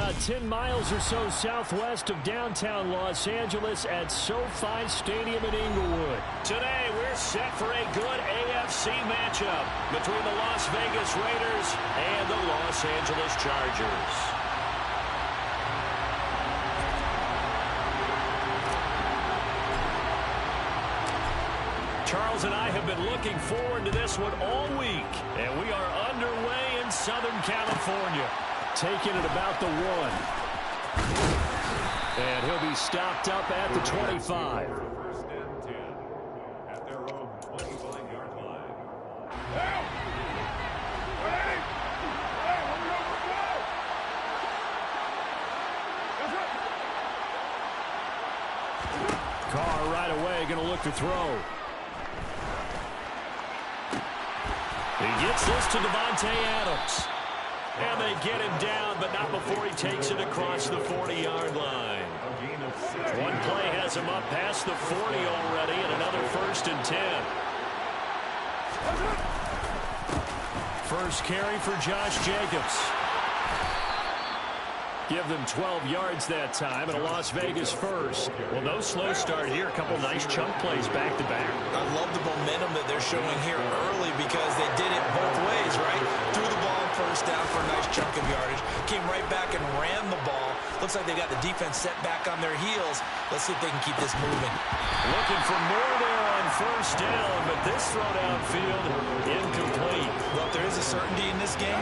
about 10 miles or so southwest of downtown Los Angeles at SoFi Stadium in Inglewood. Today, we're set for a good AFC matchup between the Las Vegas Raiders and the Los Angeles Chargers. Charles and I have been looking forward to this one all week, and we are underway in Southern California. Taking it about the 1. And he'll be stopped up at the 25. First and 10 at their own 25-yard line. Carr right away going to look to throw. He gets this to Davante Adams. And they get him down, but not before he takes it across the 40-yard line. One play has him up past the 40 already, and another 1st and 10. First carry for Josh Jacobs. Give them 12 yards that time, and a Las Vegas first. Well, no slow start here. A couple nice chunk plays back-to-back. I love the momentum that they're showing here early because they did it both ways, right? Threw the ball first down for a nice chunk of yardage. Came right back and ran the ball. Looks like they got the defense set back on their heels. Let's see if they can keep this moving. Looking for more there on first down, but this throw downfield incomplete. Well, if there is a certainty in this game,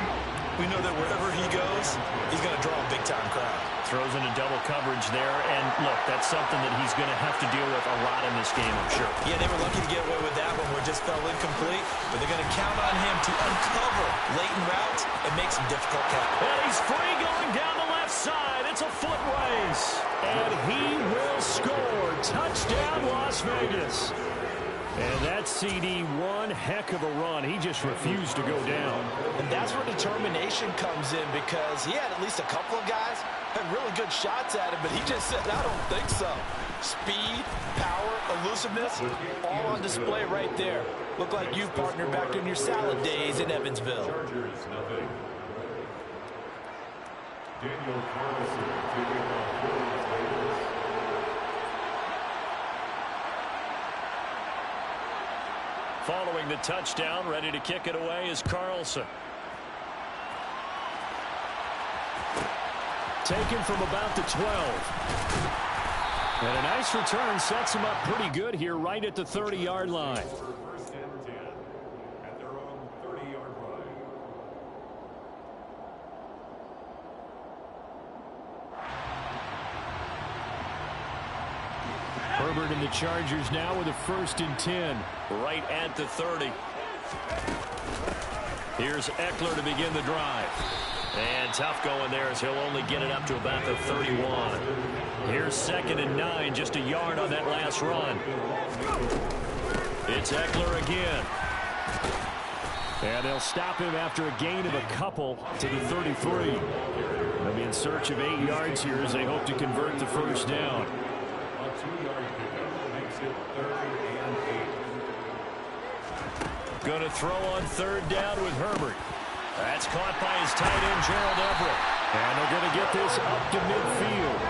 we know that wherever he goes, he's going to draw a big-time crowd. Throws into double coverage there, and look, that's something that he's going to have to deal with a lot in this game, I'm sure. Yeah, they were lucky to get away with that one where it just fell incomplete, but they're going to count on him to uncover latent routes and make some difficult catches. And he's free going down the left side. It's a foot race. And he will score. Touchdown, Las Vegas. And that CD, one heck of a run. He just refused to go down. And that's where determination comes in because he had at least a couple of guys had really good shots at him, but he just said, I don't think so. Speed, power, elusiveness, all on display right there. Look like you partnered back in your salad days in Evansville. Chargers, nothing. Daniel Carlson taking off for Las Vegas. Following the touchdown, ready to kick it away is Carlson. Taken from about the 12. And a nice return sets him up pretty good here right at the 30-yard line. First and 10 at their own 30-yard line. Herbert and the Chargers now with a 1st and 10. Right at the 30. Here's Eckler to begin the drive. And tough going there as he'll only get it up to about the 31. Here's 2nd and 9, just a yard on that last run. It's Eckler again. And they'll stop him after a gain of a couple to the 33. They'll be in search of 8 yards here as they hope to convert the first down. A 2-yard pickup makes it 3rd and 8. Going to throw on 3rd down with Herbert. That's caught by his tight end, Gerald Everett. And they're going to get this up to midfield.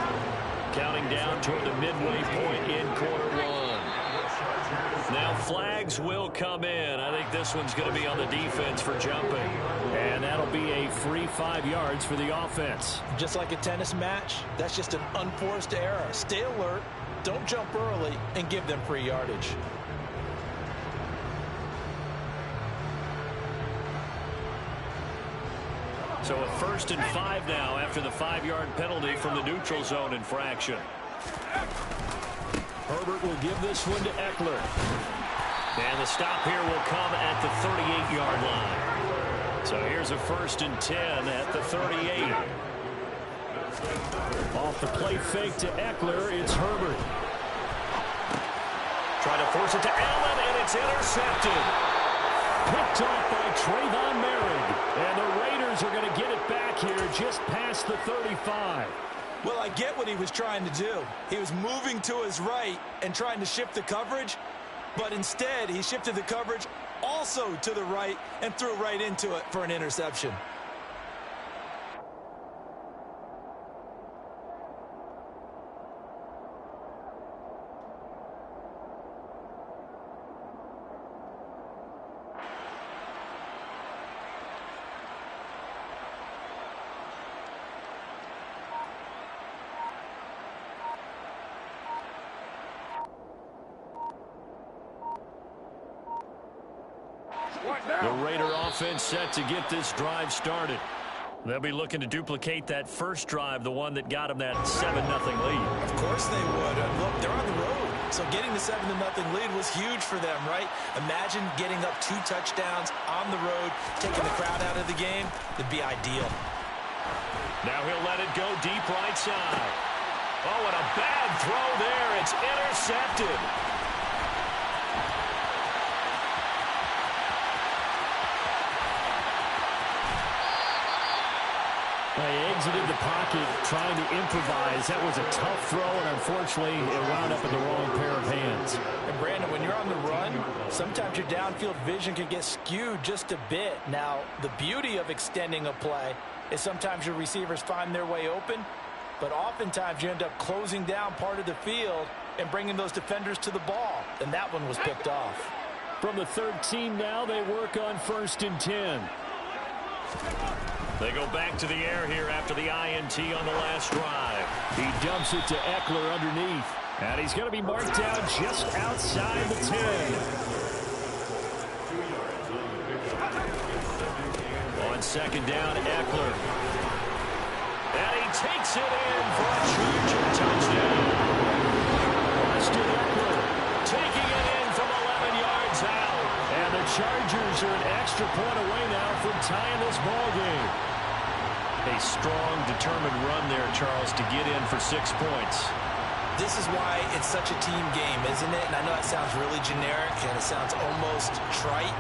Counting down toward the midway point in quarter 1. Now flags will come in. I think this one's going to be on the defense for jumping. And that'll be a free 5 yards for the offense. Just like a tennis match, that's just an unforced error. Stay alert, don't jump early, and give them free yardage. So a 1st and 5 now after the 5-yard penalty from the neutral zone infraction. Herbert will give this one to Eckler. And the stop here will come at the 38-yard line. So here's a 1st and 10 at the 38. Off the play fake to Eckler, it's Herbert. Trying to force it to Allen, and it's intercepted. Picked off by Trayvon Merrick. And the Raiders are going to get it back here just past the 35. Well, I get what he was trying to do. He was moving to his right and trying to shift the coverage, but instead he shifted the coverage also to the right and threw right into it for an interception. The Raider offense set to get this drive started. They'll be looking to duplicate that first drive, the one that got them that 7-0 lead. Of course they would. And look, they're on the road. So getting the 7-0 lead was huge for them, right? Imagine getting up 2 touchdowns on the road, taking the crowd out of the game. It'd be ideal. Now he'll let it go deep right side. Oh, and a bad throw there. It's intercepted. They exited the pocket trying to improvise. That was a tough throw, and unfortunately, it wound up in the wrong pair of hands. And Brandon, when you're on the run, sometimes your downfield vision can get skewed just a bit. Now, the beauty of extending a play is sometimes your receivers find their way open, but oftentimes you end up closing down part of the field and bringing those defenders to the ball, and that one was picked off. From the 13 now, they work on 1st and 10. They go back to the air here after the INT on the last drive. He dumps it to Eckler underneath. And he's going to be marked down just outside the 10. On 2nd down, Eckler. And he takes it in for a Charger touchdown. Austin Eckler taking it in from 11 yards out. And the Chargers are an extra point away now from tying this ball game. A strong, determined run there, Charles, to get in for 6 points. This is why it's such a team game, isn't it? And I know that sounds really generic and it sounds almost trite,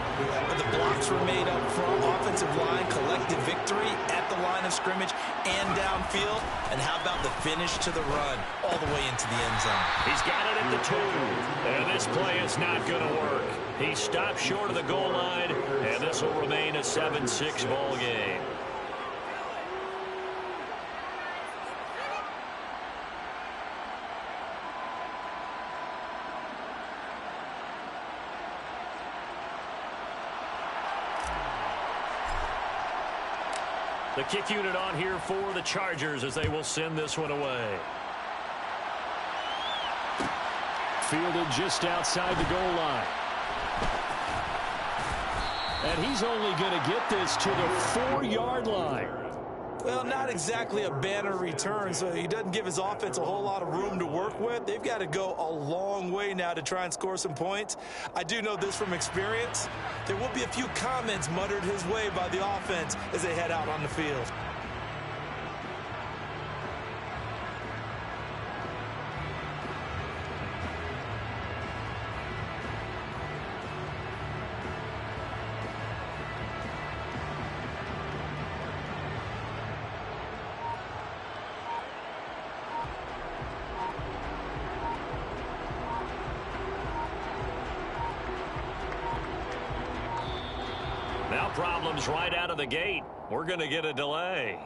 but the blocks were made up front, offensive line, collective victory at the line of scrimmage and downfield. And how about the finish to the run all the way into the end zone? He's got it at the 2. And this play is not going to work. He stopped short of the goal line, and this will remain a 7-6 ball game. The kick unit on here for the Chargers as they will send this one away. Fielded just outside the goal line. And he's only going to get this to the 4-yard line. Well, not exactly a banner return, so he doesn't give his offense a whole lot of room to work with. They've got to go a long way now to try and score some points. I do know this from experience. There will be a few comments muttered his way by the offense as they head out on the field. Now problems right out of the gate. We're going to get a delay.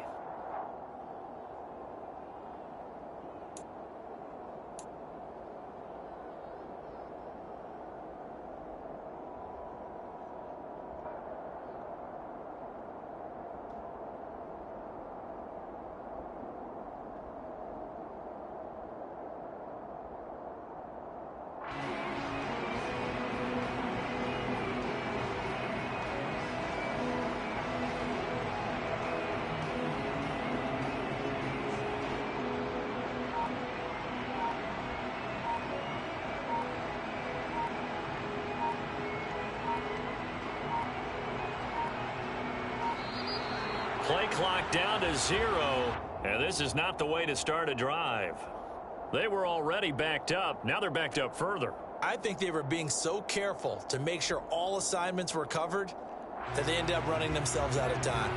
Play clock down to 0, and this is not the way to start a drive. They were already backed up. Now they're backed up further. I think they were being so careful to make sure all assignments were covered that they ended up running themselves out of time.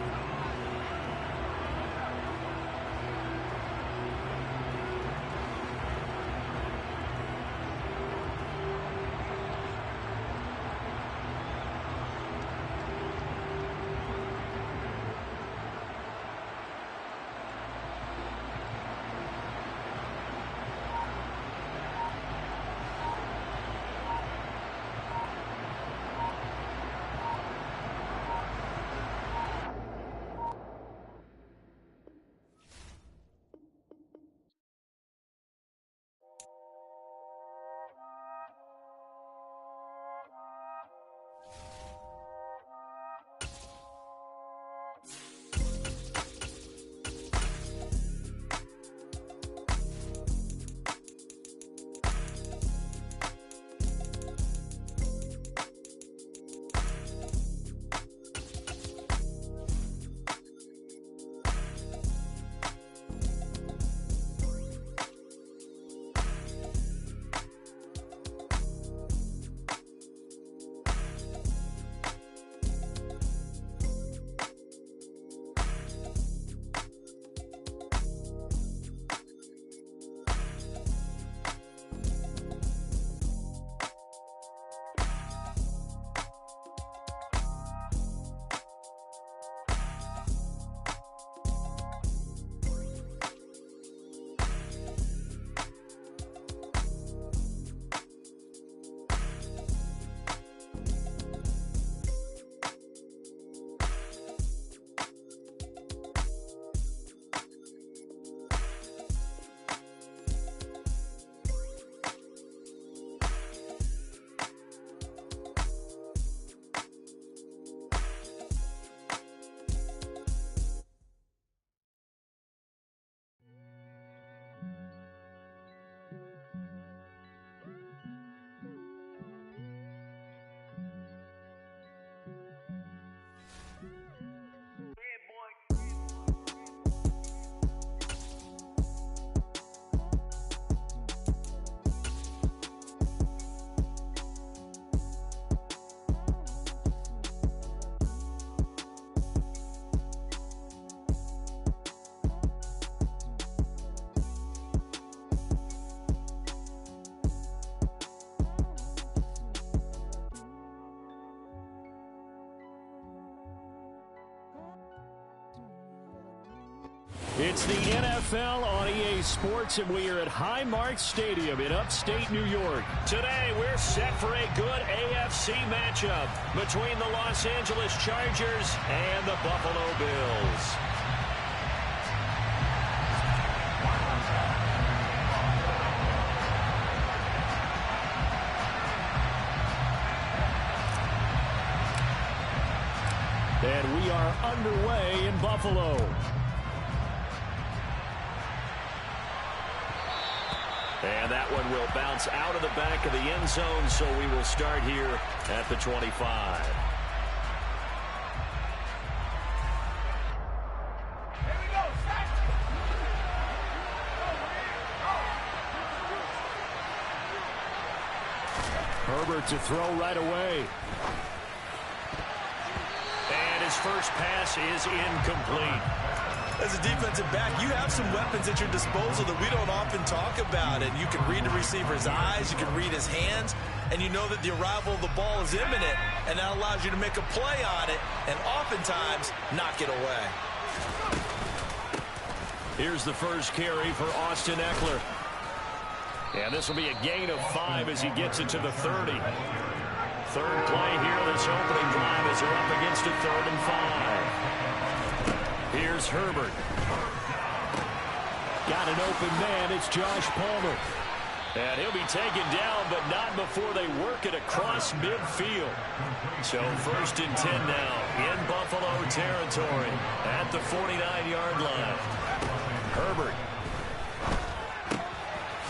It's the NFL on EA Sports, and we are at Highmark Stadium in upstate New York. Today, we're set for a good AFC matchup between the Los Angeles Chargers and the Buffalo Bills. And we are underway in Buffalo. And that one will bounce out of the back of the end zone, so we will start here at the 25. Herbert to throw right away. And his first pass is incomplete. As a defensive back, you have some weapons at your disposal that we don't often talk about. And you can read the receiver's eyes, you can read his hands, and you know that the arrival of the ball is imminent, and that allows you to make a play on it and oftentimes knock it away. Here's the first carry for Austin Eckler. And this will be a gain of 5 as he gets it to the 30. Third play here this opening drive as they're up against a 3rd and 5. Here's Herbert. Got an open man. It's Josh Palmer. And he'll be taken down, but not before they work it across midfield. So 1st and 10 now in Buffalo territory at the 49-yard line. Herbert.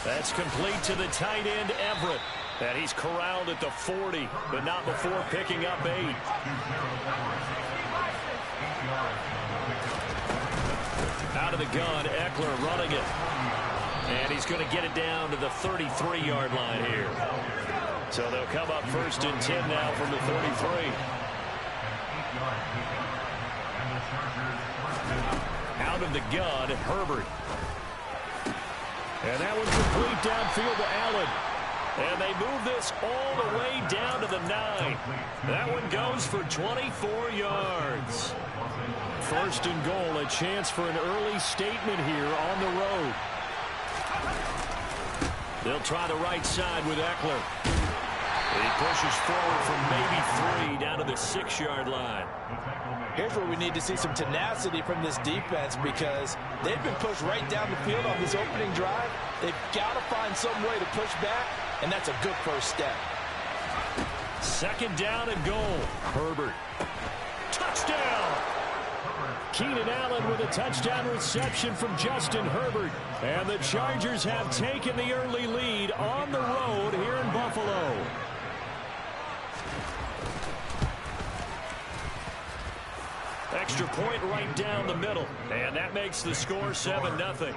That's complete to the tight end, Everett. And he's corralled at the 40, but not before picking up 8. Out of the gun, Eckler running it. And he's going to get it down to the 33-yard line here. So they'll come up 1st and 10 now from the 33. Out of the gun, Herbert. And that one's complete downfield to Allen. And they move this all the way down to the 9. That one goes for 24 yards. 1st and goal, a chance for an early statement here on the road. They'll try the right side with Eckler. He pushes forward from maybe 3 down to the 6-yard line. Here's where we need to see some tenacity from this defense because they've been pushed right down the field on this opening drive. They've got to find some way to push back, and that's a good first step. 2nd down and goal. Herbert. Touchdown! Keenan Allen with a touchdown reception from Justin Herbert. And the Chargers have taken the early lead on the road here in Buffalo. Extra point right down the middle. And that makes the score 7-0.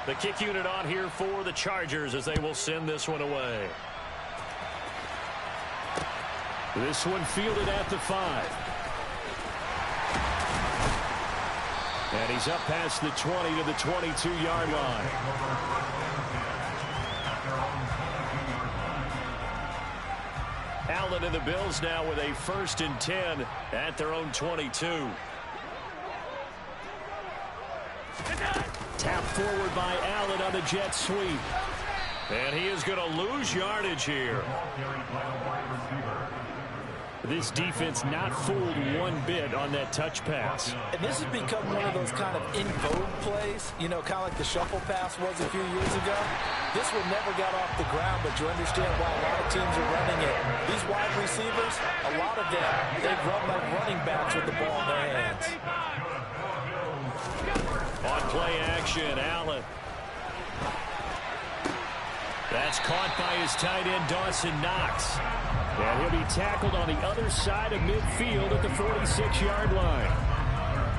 The kick unit on here for the Chargers as they will send this one away. This one fielded at the 5. And he's up past the 20 to the 22-yard line. Allen and the Bills now with a 1st and 10 at their own 22. Tapped forward by Allen on the jet sweep. And he is going to lose yardage here. This defense not fooled one bit on that touch pass. And this has become one of those kind of in vogue plays, you know, kind of like the shuffle pass was a few years ago. This one never got off the ground, but you understand why a lot of teams are running it. These wide receivers, a lot of them, they run like running backs with the ball in their hands. On play action, Allen. That's caught by his tight end, Dawson Knox. And he'll be tackled on the other side of midfield at the 46-yard line.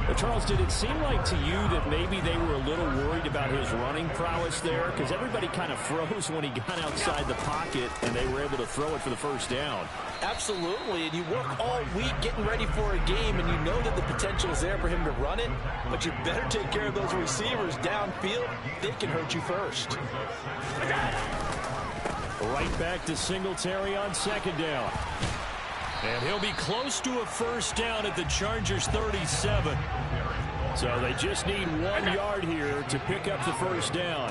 Well, Charles, did it seem like to you that maybe they were a little worried about his running prowess there? Because everybody kind of froze when he got outside the pocket and they were able to throw it for the first down. Absolutely, and you work all week getting ready for a game, and you know that the potential is there for him to run it, but you better take care of those receivers downfield. They can hurt you first. Right back to Singletary on 2nd down. And he'll be close to a first down at the Chargers' 37. So they just need 1 yard here to pick up the first down.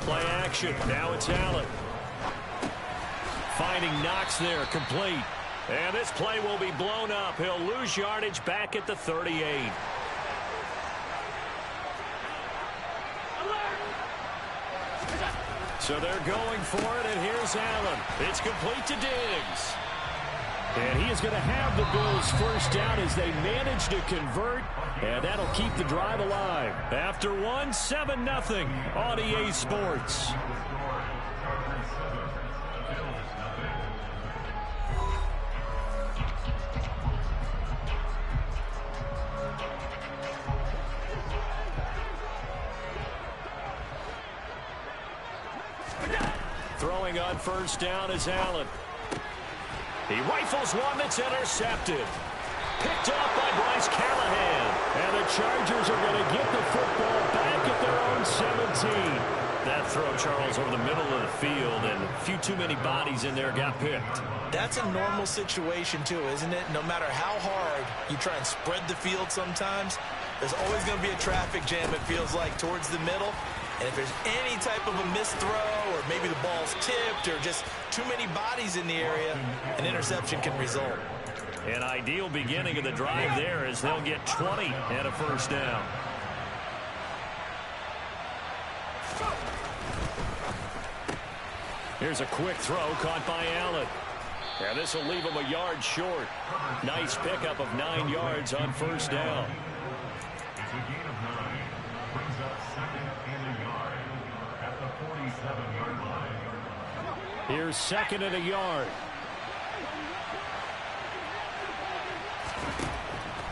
Play action. Now it's Allen. Finding Knox there, complete. And this play will be blown up. He'll lose yardage back at the 38. So they're going for it, and here's Allen. It's complete to Diggs. And he is going to have the Bills first down as they manage to convert, and that'll keep the drive alive. After one, 7-0 on EA Sports. Throwing on first down is Allen. He rifles one that's intercepted. Picked off by Bryce Callahan. And the Chargers are going to get the football back at their own 17. That throw, Charles, over the middle of the field, and a few too many bodies in there got picked. That's a normal situation, too, isn't it? No matter how hard you try and spread the field sometimes, there's always going to be a traffic jam, it feels like, towards the middle. And if there's any type of a missed throw, or maybe the ball's tipped, or just too many bodies in the area, an interception can result. An ideal beginning of the drive there as they'll get 20 and a first down. Here's a quick throw caught by Allen. And this will leave him a yard short. Nice pickup of 9 yards on first down. It's a gain of 9. Brings up 2nd and a yard at the 47-yard line. Here's 2nd and a yard.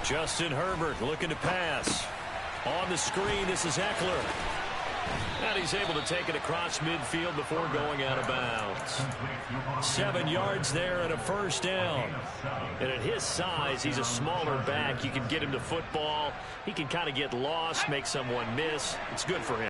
Justin Herbert looking to pass. On the screen, this is Eckler. And he's able to take it across midfield before going out of bounds. 7 yards there and a first down. And at his size, he's a smaller back. You can get him to football. He can kind of get lost, make someone miss. It's good for him.